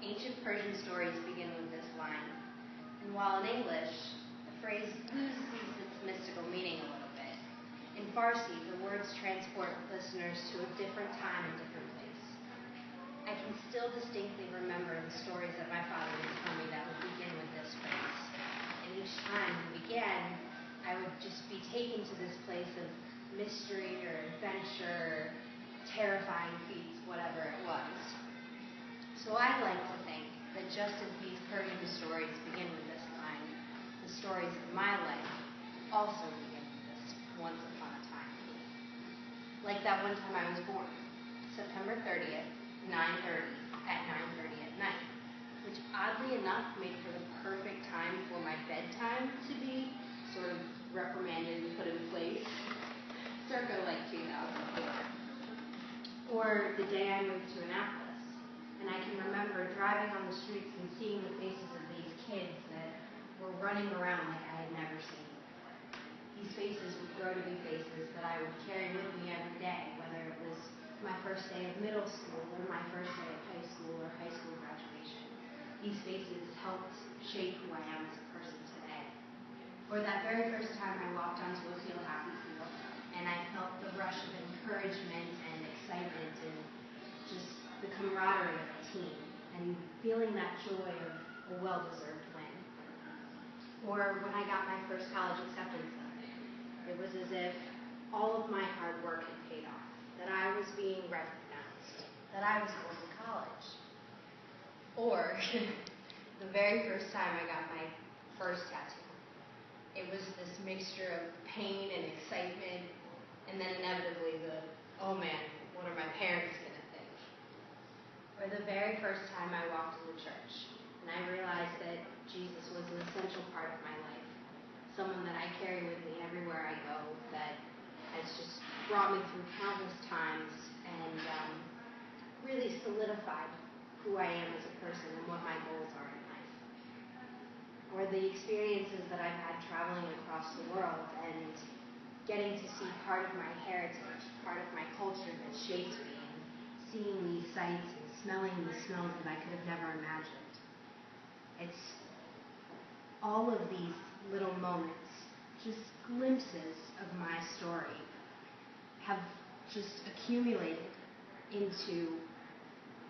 Ancient Persian stories begin with this line, and while in English, the phrase loses its mystical meaning a little bit, in Farsi, the words transport listeners to a different time and different place. I can still distinctly remember the stories that my father would tell me that would begin with this phrase, and each time he began, I would just be taken to this place of mystery or adventure, terrifying feats, whatever it was. So I'd like to think that just as these Persian stories begin with this line, the stories of my life also begin with this once upon a time. Like that one time I was born, September 30th, 9:30 at 9:30 at night, which oddly enough made for the perfect time for my bedtime to be sort of reprimanded and put in place, circa like 2004. Or the day I moved to Annapolis. And I can remember driving on the streets and seeing the faces of these kids that were running around like I had never seen before. These faces would grow to be faces that I would carry with me every day, whether it was my first day of middle school or my first day of high school or high school graduation. These faces helped shape who I am as a person today. Or that very first time I walked onto a Feel Happy field and I felt the rush of encouragement and excitement and just the camaraderie of a team, and feeling that joy of a well-deserved win. Or when I got my first college acceptance letter, it was as if all of my hard work had paid off, that I was being recognized, that I was going to college. Or the very first time I got my first tattoo, it was this mixture of pain and excitement, and then inevitably oh man, what are my parents going to think? Or the very first time I walked into church, and I realized that Jesus was an essential part of my life, someone that I carry with me everywhere I go, that has just brought me through countless times and really solidified who I am as a person and what my goals are in life. Or the experiences that I've had traveling across the world and getting to see part of my heritage, part of my culture that shaped me, and seeing these sights and smelling the smells that I could have never imagined. It's all of these little moments, just glimpses of my story, have just accumulated into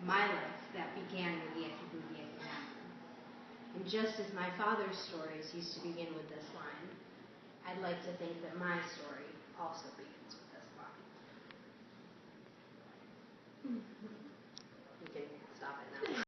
my life that began with the Ethiopian Mountain. And just as my father's stories used to begin with this line, I'd like to think that my story also begins with